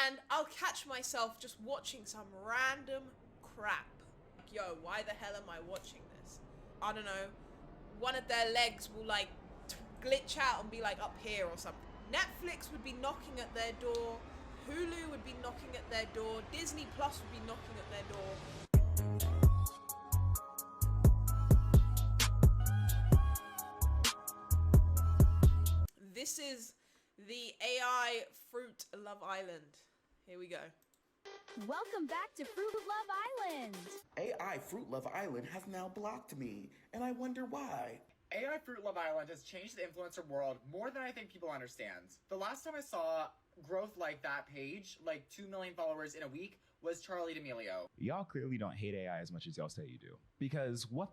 And I'll catch myself just watching some random crap. Yo, why the hell am I watching this? I don't know. One of their legs will like glitch out and be like up here or something. Netflix would be knocking at their door. Hulu would be knocking at their door. Disney Plus would be knocking at their door. This is the AI Fruit Love Island. Here we go. Welcome back to Fruit Love Island! AI Fruit Love Island has now blocked me, and I wonder why. AI Fruit Love Island has changed the influencer world more than I think people understand. The last time I saw growth like that page, like 2 million followers in a week, was Charlie D'Amelio. Y'all clearly don't hate AI as much as y'all say you do. Because what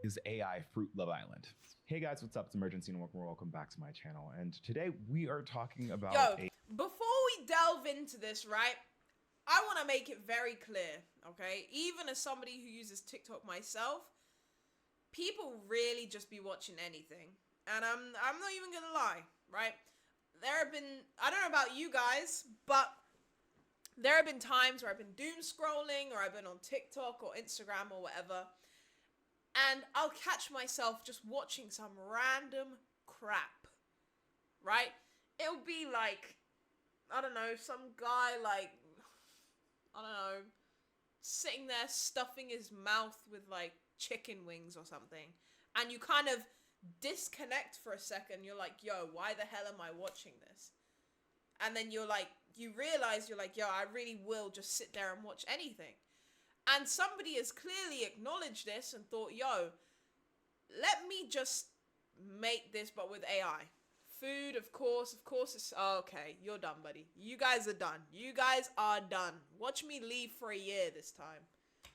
is AI Fruit Love Island? Hey guys, what's up? It's Emergency and welcome back to my channel. And today we are talking about before we delve into this, right? I want to make it very clear, okay? Even as somebody who uses TikTok myself, people really just be watching anything. And I'm not even gonna lie, right? There have been, I don't know about you guys, but there have been times where I've been doom scrolling or I've been on TikTok or Instagram or whatever, and I'll catch myself just watching some random crap, right? It'll be like, I don't know, some guy like, I don't know, sitting there stuffing his mouth with like chicken wings or something, and you kind of disconnect for a second. You're like, yo, why the hell am I watching this? And then you're like, you realize you're like, yo, I really will just sit there and watch anything. And somebody has clearly acknowledged this and thought, yo, let me just make this but with AI. Food, of course it's, oh, okay, you're done, buddy. You guys are done. You guys are done. Watch me leave for a year this time.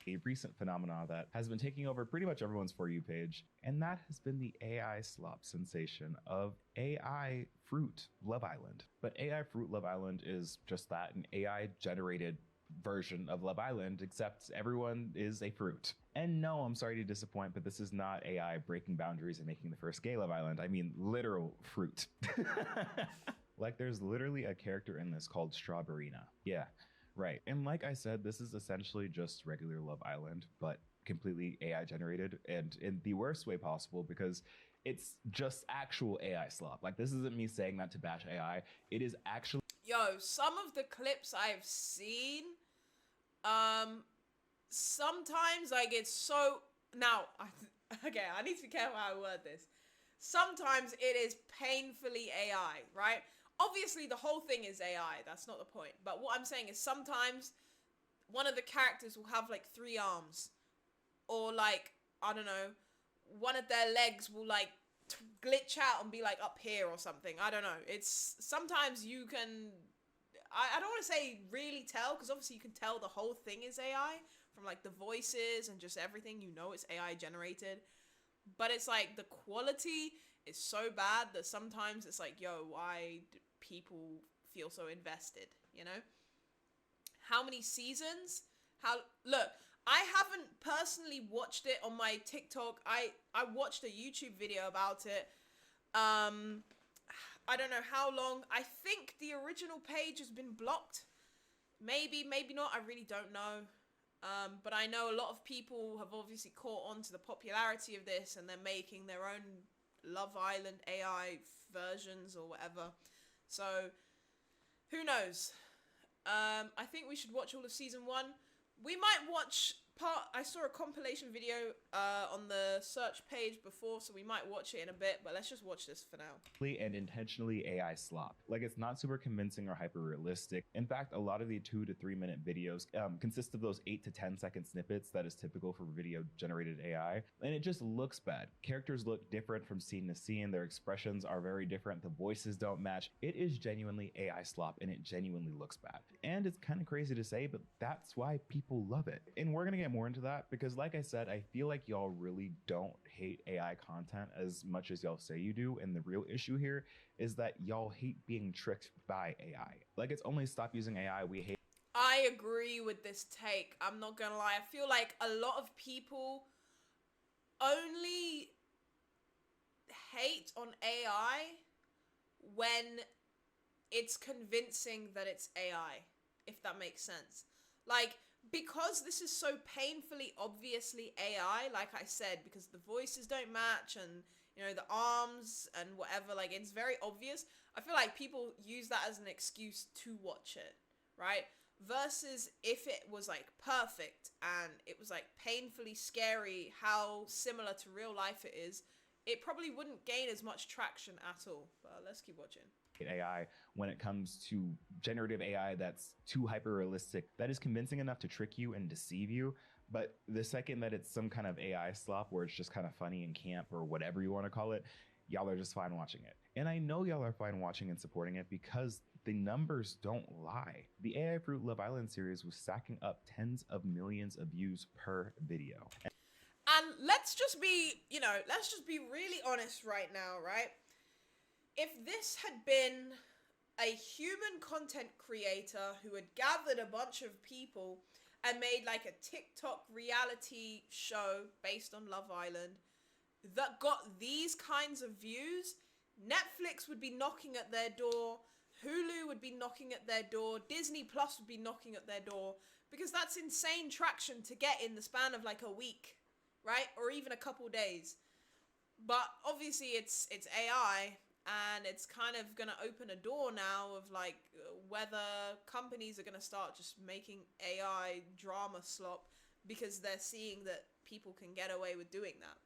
a recent phenomenon that has been taking over pretty much everyone's For You page, and that has been the AI slop sensation of AI Fruit Love Island. But AI Fruit Love Island is just that, an AI generated version of Love Island, except everyone is a fruit. And no, I'm sorry to disappoint, but this is not AI breaking boundaries and making the first gay Love Island. I mean literal fruit. Like there's literally a character in this called Strawberryna. Yeah, right. And like I said, this is essentially just regular Love Island, but completely AI generated, and in the worst way possible, because it's just actual AI slop. Like this isn't me saying that to bash AI. It is actually. Yo, some of the clips I've seen, sometimes I get so, now, okay, I need to be careful how I word this. Sometimes it is painfully AI, right? Obviously the whole thing is AI, that's not the point. But what I'm saying is sometimes one of the characters will have like 3 arms, or like, I don't know, one of their legs will like glitch out and be like up here or something. I don't know. It's sometimes you can, I don't want to say really tell, because obviously you can tell the whole thing is AI from like the voices and just everything, you know it's AI generated. But it's like the quality is so bad that sometimes it's like, yo, why do people feel so invested, you know? How many seasons? Look, I haven't personally watched it on my TikTok. I watched a YouTube video about it. I don't know how long. I think the original page has been blocked. Maybe, maybe not. I really don't know. But I know a lot of people have obviously caught on to the popularity of this, and they're making their own Love Island AI versions or whatever. So, who knows? I think we should watch all of season 1. We might watch I saw a compilation video on the search page before, so we might watch it in a bit, but let's just watch this for now. And intentionally AI slop. Like it's not super convincing or hyper realistic. In fact, a lot of the 2 to 3 minute videos consist of those 8 to 10 second snippets that is typical for video generated AI, and it just looks bad. Characters look different from scene to scene, their expressions are very different, the voices don't match. It is genuinely AI slop, and it genuinely looks bad. And it's kind of crazy to say, but that's why people love it. And we're gonna get more into that because, like I said, I feel like y'all really don't hate AI content as much as y'all say you do, and the real issue here is that y'all hate being tricked by AI. Like it's only stop using AI we hate. I agree with this take. I'm not gonna lie. I feel like a lot of people only hate on AI when it's convincing that it's AI. if that makes sense. Like, because this is so painfully obviously AI, like I said, because the voices don't match and, you know, the arms and whatever, like, it's very obvious. I feel like people use that as an excuse to watch it, right? Versus if it was like perfect and it was like painfully scary how similar to real life it is, it probably wouldn't gain as much traction at all. But let's keep watching. AI when it comes to generative AI that's too hyper realistic, that is convincing enough to trick you and deceive you. But the second that it's some kind of AI slop where it's just kind of funny and camp or whatever you want to call it, y'all are just fine watching it. And I know y'all are fine watching and supporting it because the numbers don't lie. The AI Fruit Love Island series was stacking up tens of millions of views per video. And let's just be, let's just be really honest right now, right? If this had been a human content creator who had gathered a bunch of people and made like a TikTok reality show based on Love Island that got these kinds of views, Netflix would be knocking at their door, Hulu would be knocking at their door, Disney Plus would be knocking at their door, because that's insane traction to get in the span of like a week, right? Or even a couple days. But obviously it's AI, and it's kind of going to open a door now of like whether companies are going to start just making AI drama slop because they're seeing that people can get away with doing that.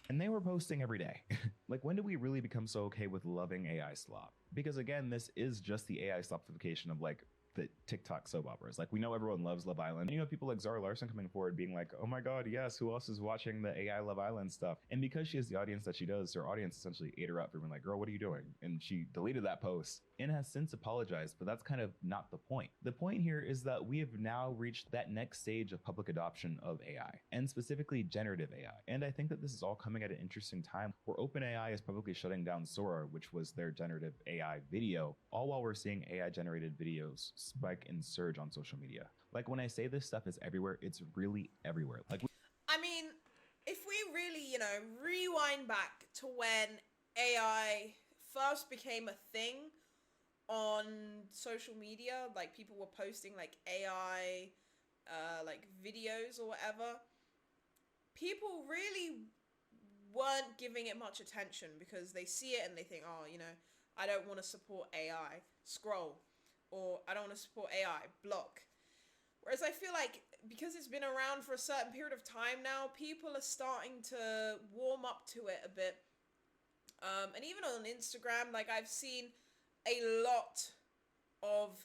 And they were posting every day. Like, when did we really become so okay with loving AI slop? Because again, this is just the AI slopification of like the TikTok soap operas. Like, we know everyone loves Love Island. And you have people like Zara Larson coming forward being like, oh my God, yes, who else is watching the AI Love Island stuff? And because she has the audience that she does, her audience essentially ate her up for being like, girl, what are you doing? And she deleted that post and has since apologized, but that's kind of not the point. The point here is that we have now reached that next stage of public adoption of AI, and specifically generative AI. And I think that this is all coming at an interesting time where OpenAI is publicly shutting down Sora, which was their generative AI video, all while we're seeing AI generated videos spike and surge on social media. Like, when I say this stuff is everywhere, it's really everywhere. Like, I mean, if we really, rewind back to when AI first became a thing on social media, like people were posting like AI like videos or whatever, people really weren't giving it much attention because they see it and they think, oh, I don't want to support AI, scroll. Or I don't want to support AI, block. Whereas I feel like because it's been around for a certain period of time now, people are starting to warm up to it a bit. And even on Instagram, like I've seen a lot of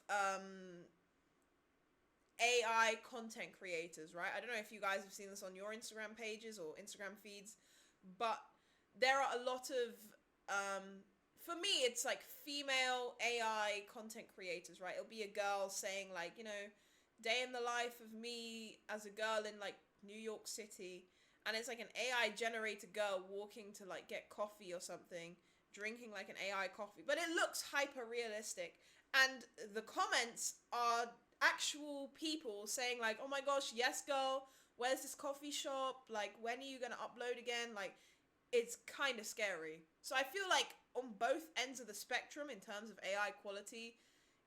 AI content creators, right? I don't know if you guys have seen this on your Instagram pages or Instagram feeds, but there are a lot of for me, it's like female AI content creators, right? It'll be a girl saying like, day in the life of me as a girl in like New York City. And it's like an AI generated girl walking to like get coffee or something, drinking like an AI coffee. But it looks hyper realistic. And the comments are actual people saying like, oh my gosh, yes girl, where's this coffee shop? Like, when are you going to upload again? Like, it's kind of scary. So I feel like on both ends of the spectrum in terms of AI quality,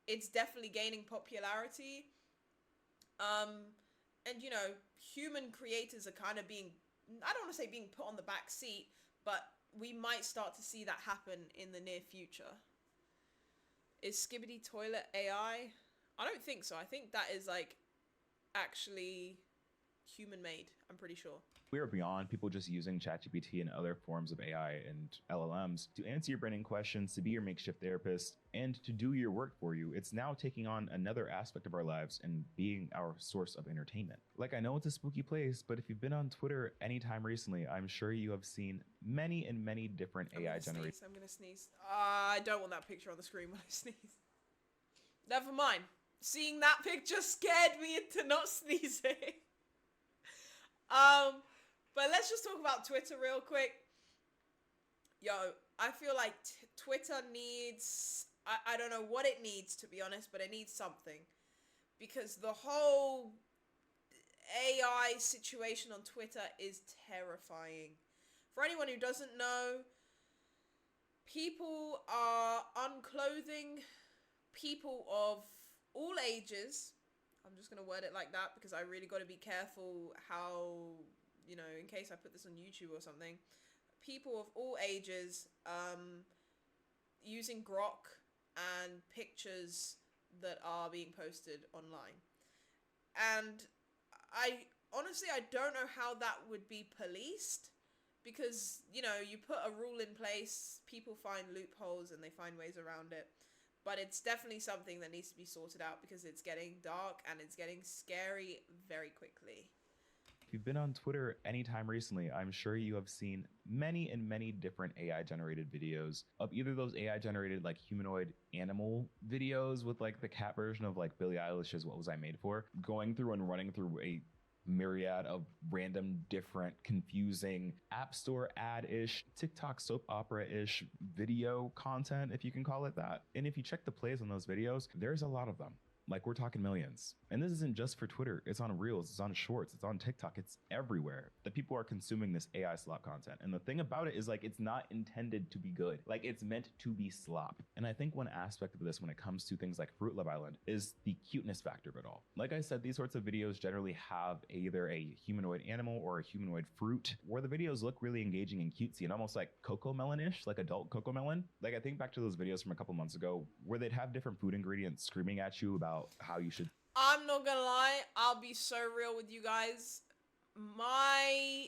it's definitely gaining popularity. And human creators are kind of being, I don't want to say being put on the back seat, but we might start to see that happen in the near future. Is Skibbity Toilet AI? I don't think so. I think that is like actually human made, I'm pretty sure. we are beyond people just using ChatGPT and other forms of AI and LLMs to answer your burning questions, to be your makeshift therapist, and to do your work for you. It's now taking on another aspect of our lives and being our source of entertainment. Like, I know it's a spooky place, but if you've been on Twitter anytime recently, I'm sure you have seen many and many different AI generated. I'm gonna sneeze. I don't want that picture on the screen when I sneeze. Never mind. Seeing that picture scared me into not sneezing. But let's just talk about Twitter real quick. Yo, I feel like Twitter needs, I don't know what it needs, to be honest, but it needs something. Because the whole AI situation on Twitter is terrifying. For anyone who doesn't know, people are unclothing people of all ages. I'm just gonna word it like that because I really got to be careful how, you know, in case I put this on YouTube or something. People of all ages using Grok and pictures that are being posted online. And I honestly, I don't know how that would be policed because, you know, you put a rule in place, people find loopholes and they find ways around it. But it's definitely something that needs to be sorted out because it's getting dark and it's getting scary very quickly. If you've been on Twitter anytime recently, I'm sure you have seen many and many different AI generated videos of either those AI generated like humanoid animal videos with like the cat version of like Billie Eilish's What Was I Made For, going through and running through a myriad of random, different, confusing App Store ad-ish, TikTok soap opera-ish video content, if you can call it that. And if you check the plays on those videos, there's a lot of them. Like, we're talking millions. And this isn't just for Twitter. It's on Reels, it's on Shorts, it's on TikTok, it's everywhere that people are consuming this AI slop content. And the thing about it is, like, it's not intended to be good. Like, it's meant to be slop. And I think one aspect of this when it comes to things like Fruit Love Island is the cuteness factor of it all. Like I said, these sorts of videos generally have either a humanoid animal or a humanoid fruit, where the videos look really engaging and cutesy and almost like Coco Melon-ish, like adult Coco Melon. Like, I think back to those videos from a couple months ago where they'd have different food ingredients screaming at you about how you should. I'm not gonna lie, I'll be so real with you guys. My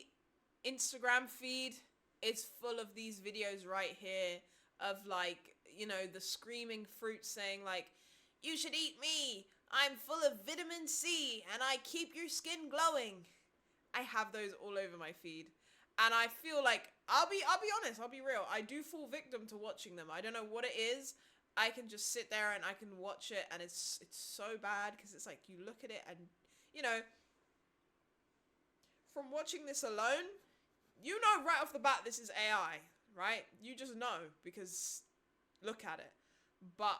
Instagram feed is full of these videos right here of, like, you know, the screaming fruit saying like, you should eat me, I'm full of vitamin C and I keep your skin glowing. I have those all over my feed. And I feel like, I'll be honest, I'll be real, I do fall victim to watching them. I don't know what it is. I can just sit there and I can watch it and it's so bad because it's like you look at it and, you know, from watching this alone, you know right off the bat this is AI, right? You just know because look at it. But,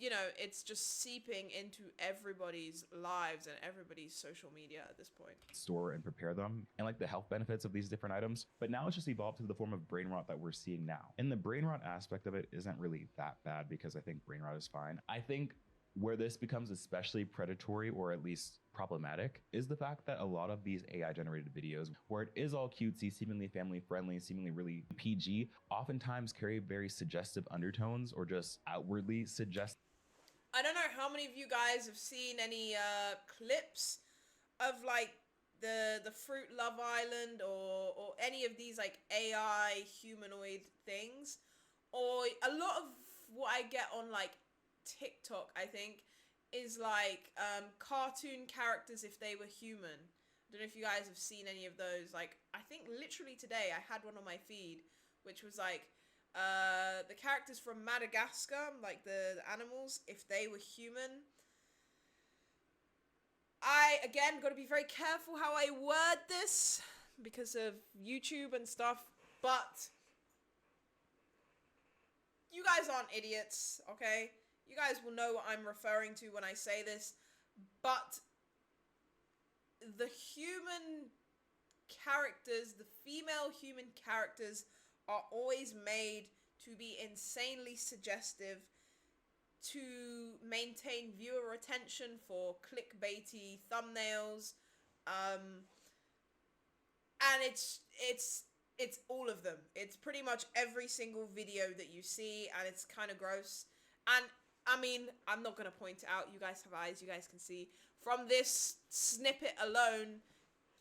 you know, it's just seeping into everybody's lives and everybody's social media at this point. Store and prepare them and like the health benefits of these different items. But now it's just evolved to the form of brain rot that we're seeing now. And the brain rot aspect of it isn't really that bad because I think brain rot is fine. I think where this becomes especially predatory or at least problematic is the fact that a lot of these AI generated videos where it is all cutesy, seemingly family friendly, seemingly really PG, oftentimes carry very suggestive undertones or just outwardly suggest. I don't know how many of you guys have seen any clips of like the Fruit Love Island or any of these like AI humanoid things, or a lot of what I get on like TikTok, I think, is like cartoon characters if they were human. I don't know if you guys have seen any of those. Like, I think literally today I had one on my feed which was like the characters from Madagascar, like the animals, if they were human. I, again, got to be very careful how I word this because of YouTube and stuff, but you guys aren't idiots, okay? You guys will know what I'm referring to when I say this, but the human characters, the female human characters, are always made to be insanely suggestive to maintain viewer attention for clickbaity thumbnails, and it's all of them. It's pretty much every single video that you see, and it's kind of gross. And I mean, I'm not gonna point it out. You guys have eyes. You guys can see from this snippet alone.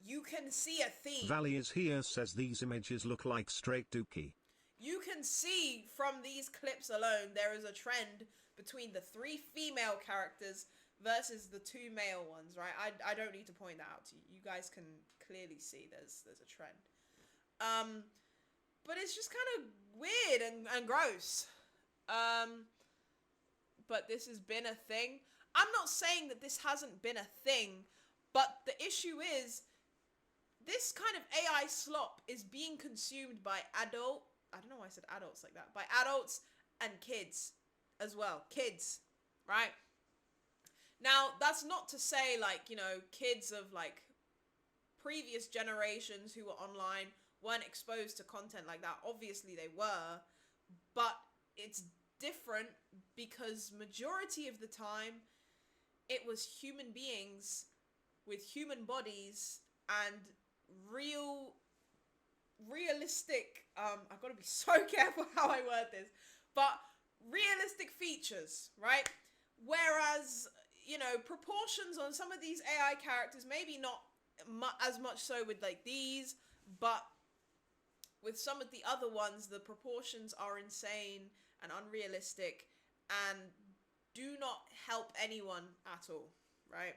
You can see a theme. Valley is here says these images look like straight dookie. You can see from these clips alone there is a trend between the 3 female characters versus the 2 male ones, right? I don't need to point that out to you. You guys can clearly see there's a trend. But it's just kind of weird and gross. But this has been a thing. I'm not saying that this hasn't been a thing, but the issue is this kind of AI slop is being consumed by I don't know why I said adults like that, by adults and kids as well. Kids, right? Now, that's not to say, like, you know, kids of, like, previous generations who were online weren't exposed to content like that. Obviously they were, but it's different because majority of the time it was human beings with human bodies and realistic, I've got to be so careful how I word this, but realistic features, right? Whereas, you know, proportions on some of these AI characters, maybe not as much so with like these, but with some of the other ones, the proportions are insane and unrealistic and do not help anyone at all, right?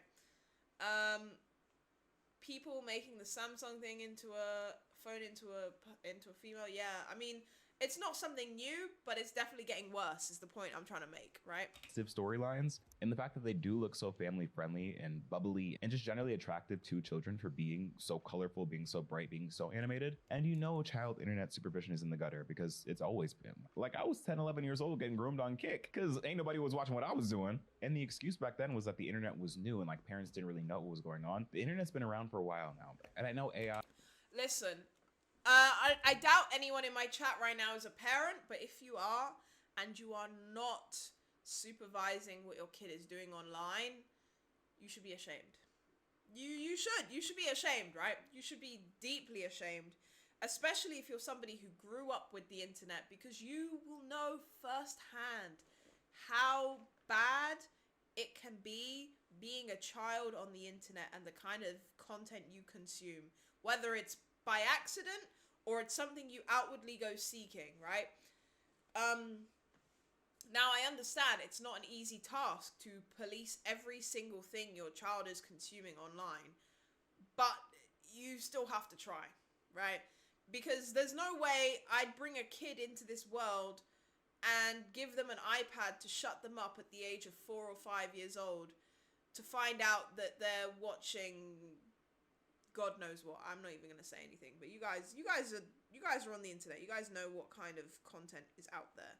People making the Samsung thing into a phone into a female, yeah. I mean, it's not something new, but it's definitely getting worse is the point I'm trying to make, right? Storylines, and the fact that they do look so family friendly and bubbly and just generally attractive to children for being so colorful, being so bright, being so animated. And you know child internet supervision is in the gutter because it's always been. Like, I was 10, 11 years old getting groomed on Kick because ain't nobody was watching what I was doing. And the excuse back then was that the internet was new and like parents didn't really know what was going on. The internet's been around for a while now. And I know AI. Listen, I doubt anyone in my chat right now is a parent, but if you are and you are not supervising what your kid is doing online, you should be ashamed. You should be ashamed, right? You should be deeply ashamed, especially if you're somebody who grew up with the internet, because you will know firsthand how bad it can be being a child on the internet and the kind of content you consume, whether it's by accident or it's something you outwardly go seeking, right? Now I understand it's not an easy task to police every single thing your child is consuming online, but you still have to try, right? Because there's no way I'd bring a kid into this world and give them an iPad to shut them up at the age of 4 or 5 years old to find out that they're watching God knows what. I'm not even gonna say anything, but you guys are on the internet. You guys know what kind of content is out there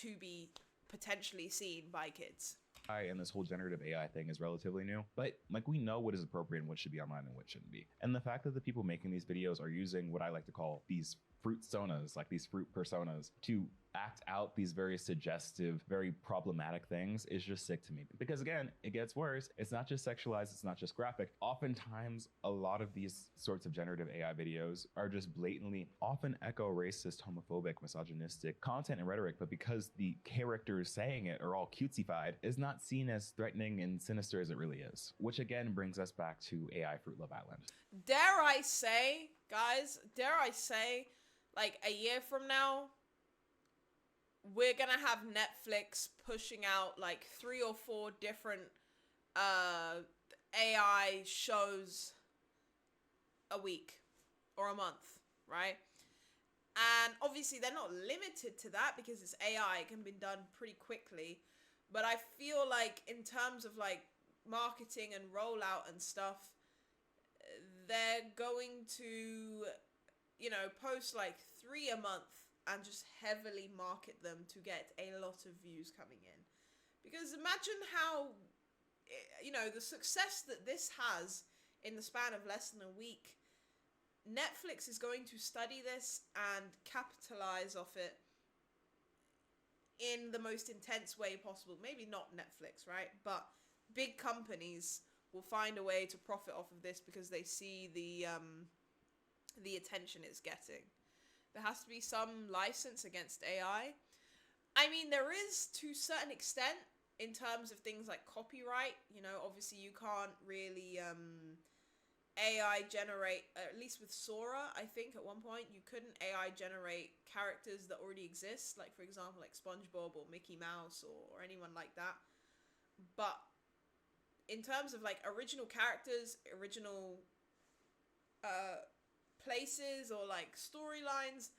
to be potentially seen by kids. And this whole generative AI thing is relatively new, but like we know what is appropriate and what should be online and what shouldn't be. And the fact that the people making these videos are using what I like to call these fruit sonas, like these fruit personas, to act out these very suggestive, very problematic things is just sick to me. Because again, it gets worse. It's not just sexualized, it's not just graphic. Oftentimes, a lot of these sorts of generative AI videos are just blatantly, often echo racist, homophobic, misogynistic content and rhetoric, but because the characters saying it are all cutesy-fied, is not seen as threatening and sinister as it really is. Which again brings us back to AI Fruit Love Island. Dare I say, guys, like a year from now, we're gonna have Netflix pushing out like 3 or 4 different AI shows a week or a month, right? And obviously they're not limited to that because it's AI, it can be done pretty quickly. But I feel like in terms of like marketing and rollout and stuff, they're going to, you know, post like 3 a month and just heavily market them to get a lot of views coming in. Because imagine how, you know, the success that this has in the span of less than a week. Netflix is going to study this and capitalize off it in the most intense way possible. Maybe not Netflix, right? But big companies will find a way to profit off of this because they see the attention it's getting. There has to be some license against AI. I mean, there is to a certain extent in terms of things like copyright. You know, obviously you can't really AI generate, at least with Sora, I think at one point you couldn't AI generate characters that already exist, like for example like SpongeBob or Mickey Mouse or anyone like that. But in terms of like original characters, original places or like storylines,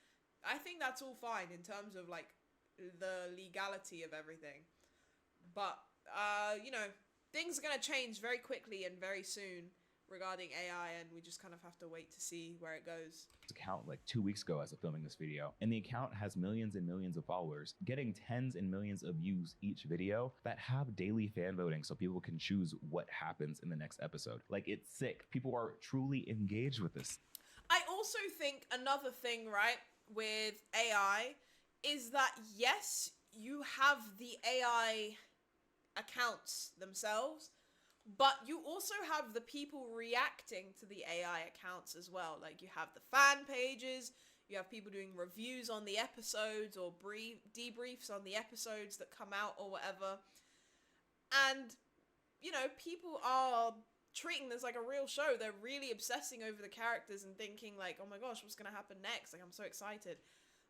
I think that's all fine in terms of like the legality of everything. But you know, things are gonna change very quickly and very soon regarding AI, and we just kind of have to wait to see where it goes. Account like 2 weeks ago as of filming this video, and the account has millions and millions of followers, getting tens and millions of views each video that have daily fan voting so people can choose what happens in the next episode. Like, it's sick. People are truly engaged with this. I also think another thing, right, with AI is that yes, you have the AI accounts themselves, but you also have the people reacting to the AI accounts as well. Like, you have the fan pages, you have people doing reviews on the episodes or debriefs on the episodes that come out or whatever. And, you know, people are treating this like a real show. They're really obsessing over the characters and thinking like, oh my gosh, what's gonna happen next? Like, I'm so excited.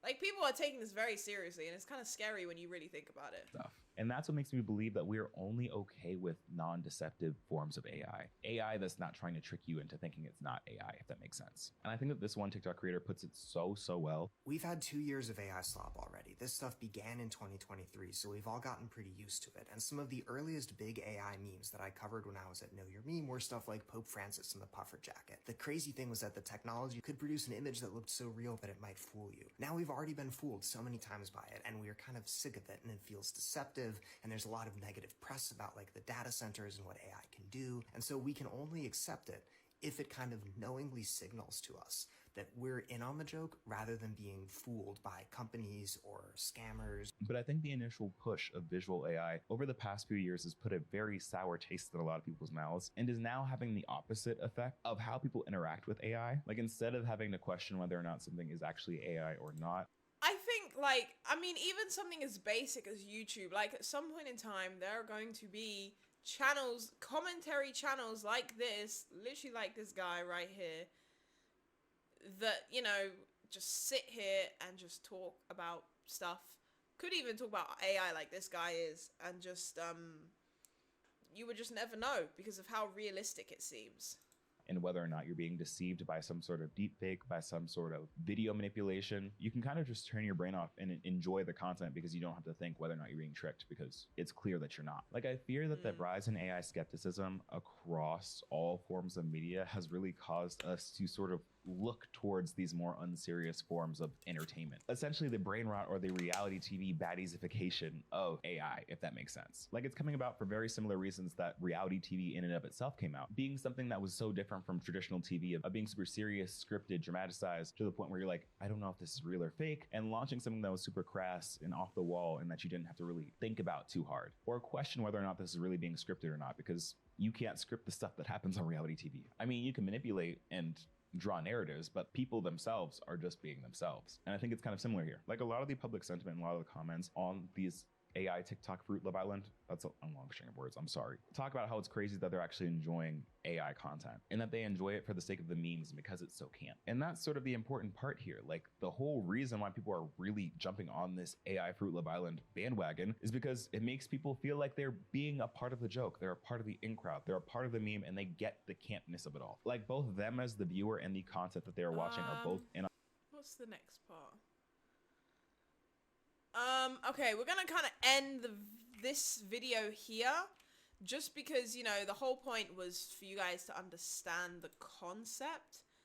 Like, people are taking this very seriously, and it's kind of scary when you really think about it. Stuff. And that's what makes me believe that we're only okay with non-deceptive forms of AI. AI that's not trying to trick you into thinking it's not AI, if that makes sense. And I think that this one TikTok creator puts it so well. We've had 2 years of AI slop already. This stuff began in 2023, so we've all gotten pretty used to it. And some of the earliest big AI memes that I covered when I was at Know Your Meme were stuff like Pope Francis in the puffer jacket. The crazy thing was that the technology could produce an image that looked so real that it might fool you. Now we've already been fooled so many times by it, and we are kind of sick of it, and it feels deceptive, and there's a lot of negative press about like the data centers and what AI can do, and so we can only accept it if it kind of knowingly signals to us that we're in on the joke rather than being fooled by companies or scammers. But I think the initial push of visual AI over the past few years has put a very sour taste in a lot of people's mouths and is now having the opposite effect of how people interact with AI. Like, instead of having to question whether or not something is actually AI or not, I think, like, I mean, even something as basic as YouTube, like, at some point in time, there are going to be channels, commentary channels like this, literally like this guy right here, that, you know, just sit here and just talk about stuff. Could even talk about AI like this guy is, and just, you would just never know because of how realistic it seems. and whether or not you're being deceived by some sort of deep fake, by some sort of video manipulation, you can kind of just turn your brain off and enjoy the content because you don't have to think whether or not you're being tricked because it's clear that you're not. Like, I fear that the rise in AI skepticism across all forms of media has really caused us to sort of look towards these more unserious forms of entertainment. Essentially the brain rot or the reality TV baddiesification of AI, if that makes sense. Like, it's coming about for very similar reasons that reality TV in and of itself came out, being something that was so different from traditional TV of being super serious, scripted, dramatized to the point where you're like, I don't know if this is real or fake, and launching something that was super crass and off the wall and that you didn't have to really think about too hard or question whether or not this is really being scripted or not, because you can't script the stuff that happens on reality TV. I mean, you can manipulate and draw narratives, but people themselves are just being themselves. And I think it's kind of similar here. Like, a lot of the public sentiment and a lot of the comments on these AI TikTok Fruit Love Island, that's a long string of words, I'm sorry, talk about how it's crazy that they're actually enjoying AI content and that they enjoy it for the sake of the memes and because it's so camp. And that's sort of the important part here. Like, the whole reason why people are really jumping on this AI Fruit Love Island bandwagon is because it makes people feel like they're being a part of the joke. They're a part of the in crowd. They're a part of the meme, and they get the campness of it all. Like, both them as the viewer and the content that they're watching are both in. What's the next part? Okay, we're gonna kind of end this video here, just because, you know, the whole point was for you guys to understand the concept.